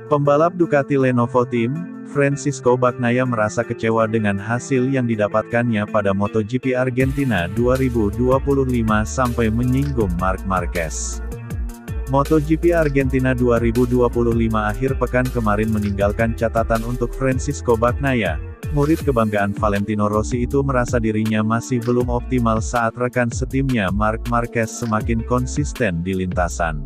Pembalap Ducati Lenovo Team, Francisco Bagnaia merasa kecewa dengan hasil yang didapatkannya pada MotoGP Argentina 2025 sampai menyinggung Marc Marquez. MotoGP Argentina 2025 akhir pekan kemarin meninggalkan catatan untuk Francisco Bagnaia. Murid kebanggaan Valentino Rossi itu merasa dirinya masih belum optimal saat rekan setimnya Marc Marquez semakin konsisten di lintasan.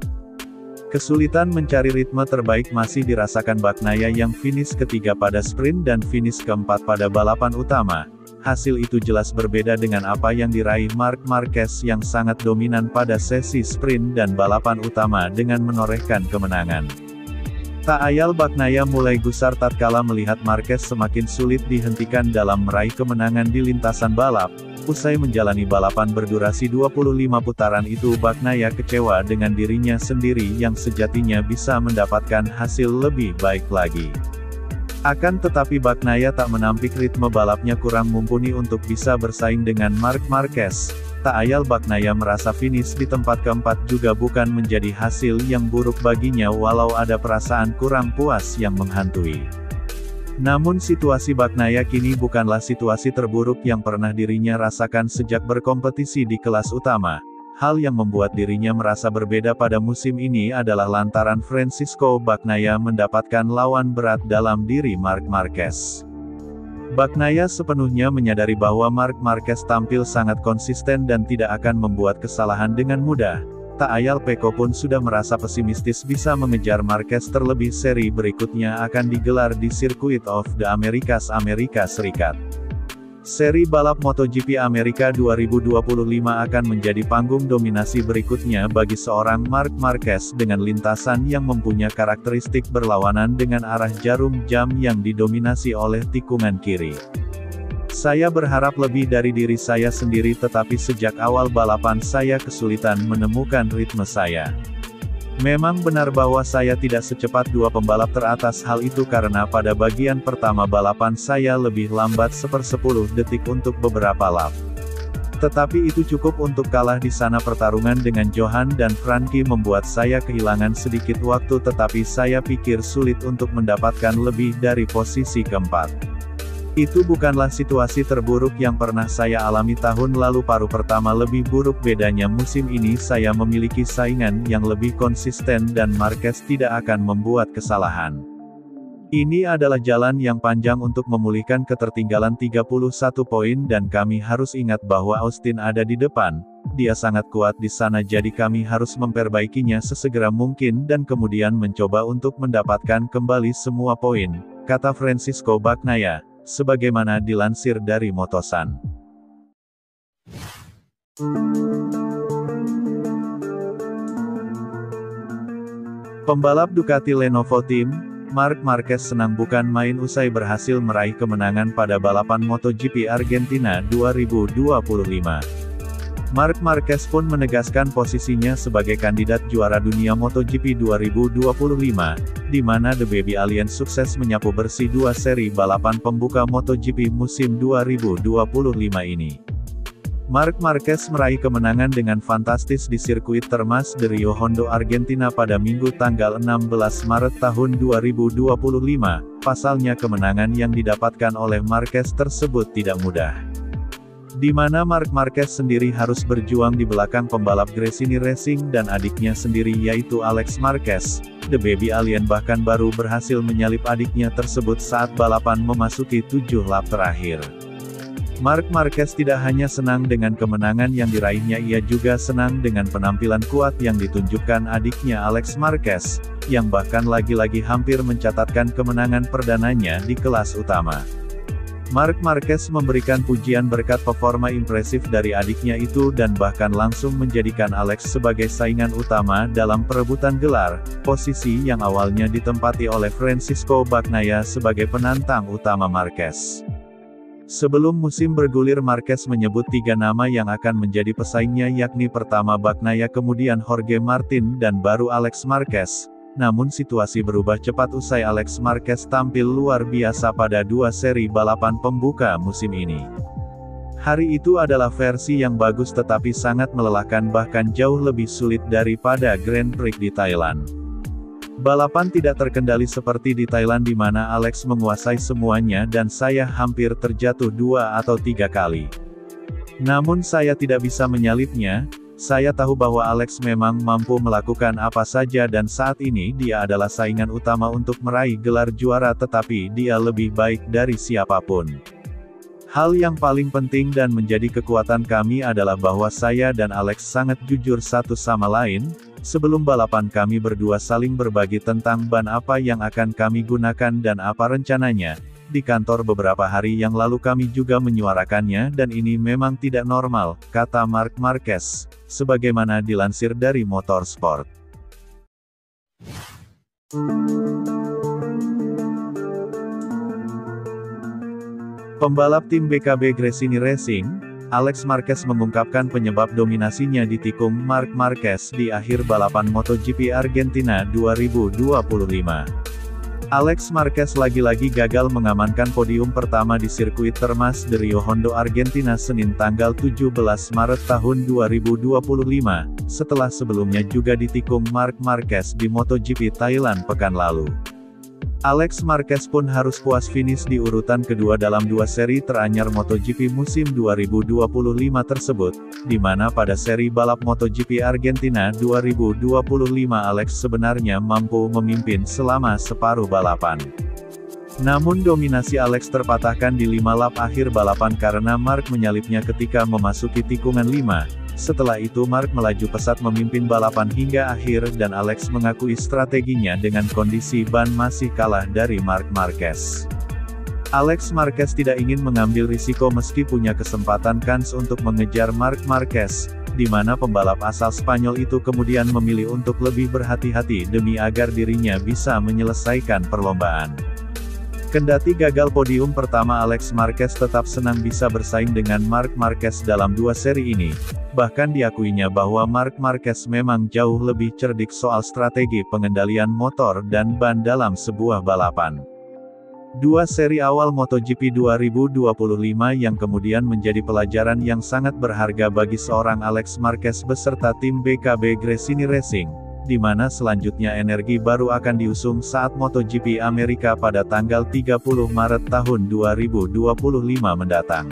Kesulitan mencari ritme terbaik masih dirasakan Bagnaia yang finish ketiga pada sprint dan finish keempat pada balapan utama. Hasil itu jelas berbeda dengan apa yang diraih Marc Marquez yang sangat dominan pada sesi sprint dan balapan utama dengan menorehkan kemenangan. Tak ayal Bagnaia mulai gusar tatkala melihat Marquez semakin sulit dihentikan dalam meraih kemenangan di lintasan balap. Usai menjalani balapan berdurasi 25 putaran itu, Bagnaia kecewa dengan dirinya sendiri yang sejatinya bisa mendapatkan hasil lebih baik lagi. Akan tetapi Bagnaia tak menampik ritme balapnya kurang mumpuni untuk bisa bersaing dengan Marc Marquez. Tak ayal Bagnaia merasa finish di tempat keempat juga bukan menjadi hasil yang buruk baginya walau ada perasaan kurang puas yang menghantui. Namun situasi Bagnaia kini bukanlah situasi terburuk yang pernah dirinya rasakan sejak berkompetisi di kelas utama. Hal yang membuat dirinya merasa berbeda pada musim ini adalah lantaran Francisco Bagnaia mendapatkan lawan berat dalam diri Marc Marquez. Bagnaia sepenuhnya menyadari bahwa Marc Marquez tampil sangat konsisten dan tidak akan membuat kesalahan dengan mudah. Tak ayal Pecco pun sudah merasa pesimistis bisa mengejar Marquez, terlebih seri berikutnya akan digelar di Circuit of the Americas, Amerika Serikat. Seri balap MotoGP Amerika 2025 akan menjadi panggung dominasi berikutnya bagi seorang Marc Marquez dengan lintasan yang mempunyai karakteristik berlawanan dengan arah jarum jam yang didominasi oleh tikungan kiri. Saya berharap lebih dari diri saya sendiri, tetapi sejak awal balapan saya kesulitan menemukan ritme saya. Memang benar bahwa saya tidak secepat dua pembalap teratas, hal itu karena pada bagian pertama balapan saya lebih lambat 1/10 detik untuk beberapa lap. Tetapi itu cukup untuk kalah di sana. Pertarungan dengan Johan dan Frankie membuat saya kehilangan sedikit waktu, tetapi saya pikir sulit untuk mendapatkan lebih dari posisi keempat. Itu bukanlah situasi terburuk yang pernah saya alami tahun lalu. Paruh pertama lebih buruk, bedanya musim ini saya memiliki saingan yang lebih konsisten dan Marquez tidak akan membuat kesalahan. Ini adalah jalan yang panjang untuk memulihkan ketertinggalan 31 poin dan kami harus ingat bahwa Austin ada di depan. Dia sangat kuat di sana, jadi kami harus memperbaikinya sesegera mungkin dan kemudian mencoba untuk mendapatkan kembali semua poin, kata Francisco Bagnaia. Sebagaimana dilansir dari Motosan. Pembalap Ducati Lenovo Team, Marc Marquez senang bukan main usai berhasil meraih kemenangan pada balapan MotoGP Argentina 2025. Marc Marquez pun menegaskan posisinya sebagai kandidat juara dunia MotoGP 2025, di mana The Baby Alien sukses menyapu bersih dua seri balapan pembuka MotoGP musim 2025 ini. Marc Marquez meraih kemenangan dengan fantastis di sirkuit Termas de Rio Hondo, Argentina pada Minggu tanggal 16 Maret tahun 2025. Pasalnya kemenangan yang didapatkan oleh Marquez tersebut tidak mudah. Di mana Marc Marquez sendiri harus berjuang di belakang pembalap Gresini Racing dan adiknya sendiri yaitu Alex Marquez. The Baby Alien bahkan baru berhasil menyalip adiknya tersebut saat balapan memasuki 7 lap terakhir. Marc Marquez tidak hanya senang dengan kemenangan yang diraihnya, ia juga senang dengan penampilan kuat yang ditunjukkan adiknya Alex Marquez, yang bahkan lagi-lagi hampir mencatatkan kemenangan perdananya di kelas utama. Marc Marquez memberikan pujian berkat performa impresif dari adiknya itu dan bahkan langsung menjadikan Alex sebagai saingan utama dalam perebutan gelar, posisi yang awalnya ditempati oleh Francisco Bagnaia sebagai penantang utama Marquez. Sebelum musim bergulir, Marquez menyebut 3 nama yang akan menjadi pesaingnya, yakni pertama Bagnaia, kemudian Jorge Martin dan baru Alex Marquez. Namun situasi berubah cepat usai Alex Marquez tampil luar biasa pada 2 seri balapan pembuka musim ini. Hari itu adalah versi yang bagus tetapi sangat melelahkan, bahkan jauh lebih sulit daripada Grand Prix di Thailand. Balapan tidak terkendali seperti di Thailand di mana Alex menguasai semuanya dan saya hampir terjatuh 2 atau 3 kali. Namun saya tidak bisa menyalipnya. Saya tahu bahwa Alex memang mampu melakukan apa saja dan saat ini dia adalah saingan utama untuk meraih gelar juara, tetapi dia lebih baik dari siapapun. Hal yang paling penting dan menjadi kekuatan kami adalah bahwa saya dan Alex sangat jujur satu sama lain. Sebelum balapan kami berdua saling berbagi tentang ban apa yang akan kami gunakan dan apa rencananya. Di kantor beberapa hari yang lalu kami juga menyuarakannya dan ini memang tidak normal, kata Marc Marquez, sebagaimana dilansir dari Motorsport. Pembalap tim BKB Gresini Racing, Alex Marquez mengungkapkan penyebab dominasinya di tikung Marc Marquez di akhir balapan MotoGP Argentina 2025. Alex Marquez lagi-lagi gagal mengamankan podium pertama di sirkuit Termas de Rio Hondo Argentina Senin tanggal 17 Maret tahun 2025, setelah sebelumnya juga ditikung Marc Marquez di MotoGP Thailand pekan lalu. Alex Marquez pun harus puas finish di urutan kedua dalam 2 seri teranyar MotoGP musim 2025 tersebut, di mana pada seri balap MotoGP Argentina 2025 Alex sebenarnya mampu memimpin selama separuh balapan. Namun dominasi Alex terpatahkan di 5 lap akhir balapan karena Marc menyalipnya ketika memasuki tikungan 5. Setelah itu Marc melaju pesat memimpin balapan hingga akhir dan Alex mengakui strateginya dengan kondisi ban masih kalah dari Marc Marquez. Alex Marquez tidak ingin mengambil risiko meski punya kesempatan kans untuk mengejar Marc Marquez, di mana pembalap asal Spanyol itu kemudian memilih untuk lebih berhati-hati demi agar dirinya bisa menyelesaikan perlombaan. Kendati gagal podium pertama, Alex Marquez tetap senang bisa bersaing dengan Marc Marquez dalam 2 seri ini. Bahkan diakuinya bahwa Marc Marquez memang jauh lebih cerdik soal strategi pengendalian motor dan ban dalam sebuah balapan. 2 seri awal MotoGP 2025 yang kemudian menjadi pelajaran yang sangat berharga bagi seorang Alex Marquez beserta tim BKB Gresini Racing, di mana selanjutnya energi baru akan diusung saat MotoGP Amerika pada tanggal 30 Maret tahun 2025 mendatang.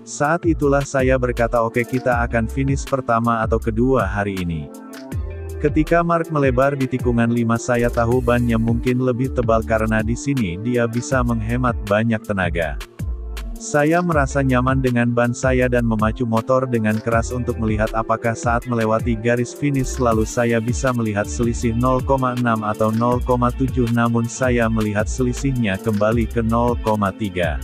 Saat itulah saya berkata oke, kita akan finish pertama atau kedua hari ini. Ketika Marc melebar di tikungan 5 saya tahu bannya mungkin lebih tebal karena di sini dia bisa menghemat banyak tenaga. Saya merasa nyaman dengan ban saya dan memacu motor dengan keras untuk melihat apakah saat melewati garis finish lalu saya bisa melihat selisih 0,6 atau 0,7, namun saya melihat selisihnya kembali ke 0,3.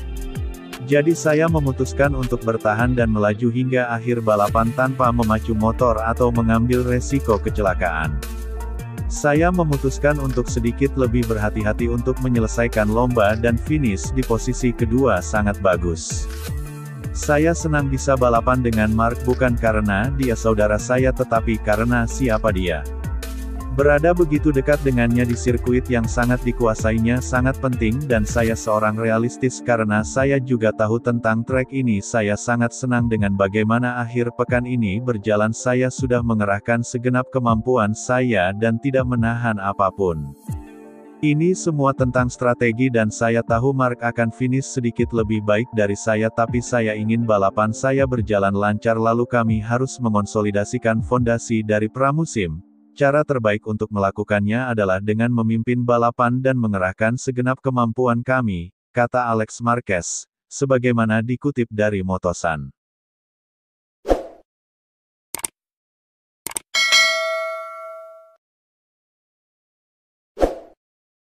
Jadi saya memutuskan untuk bertahan dan melaju hingga akhir balapan tanpa memacu motor atau mengambil resiko kecelakaan. Saya memutuskan untuk sedikit lebih berhati-hati untuk menyelesaikan lomba dan finish di posisi kedua sangat bagus. Saya senang bisa balapan dengan Marc bukan karena dia saudara saya tetapi karena siapa dia. Berada begitu dekat dengannya di sirkuit yang sangat dikuasainya sangat penting dan saya seorang realistis karena saya juga tahu tentang trek ini. Saya sangat senang dengan bagaimana akhir pekan ini berjalan. Saya sudah mengerahkan segenap kemampuan saya dan tidak menahan apapun. Ini semua tentang strategi dan saya tahu Marc akan finish sedikit lebih baik dari saya tapi saya ingin balapan saya berjalan lancar lalu kami harus mengonsolidasikan fondasi dari pramusim. Cara terbaik untuk melakukannya adalah dengan memimpin balapan dan mengerahkan segenap kemampuan kami, kata Alex Marquez, sebagaimana dikutip dari Motosan.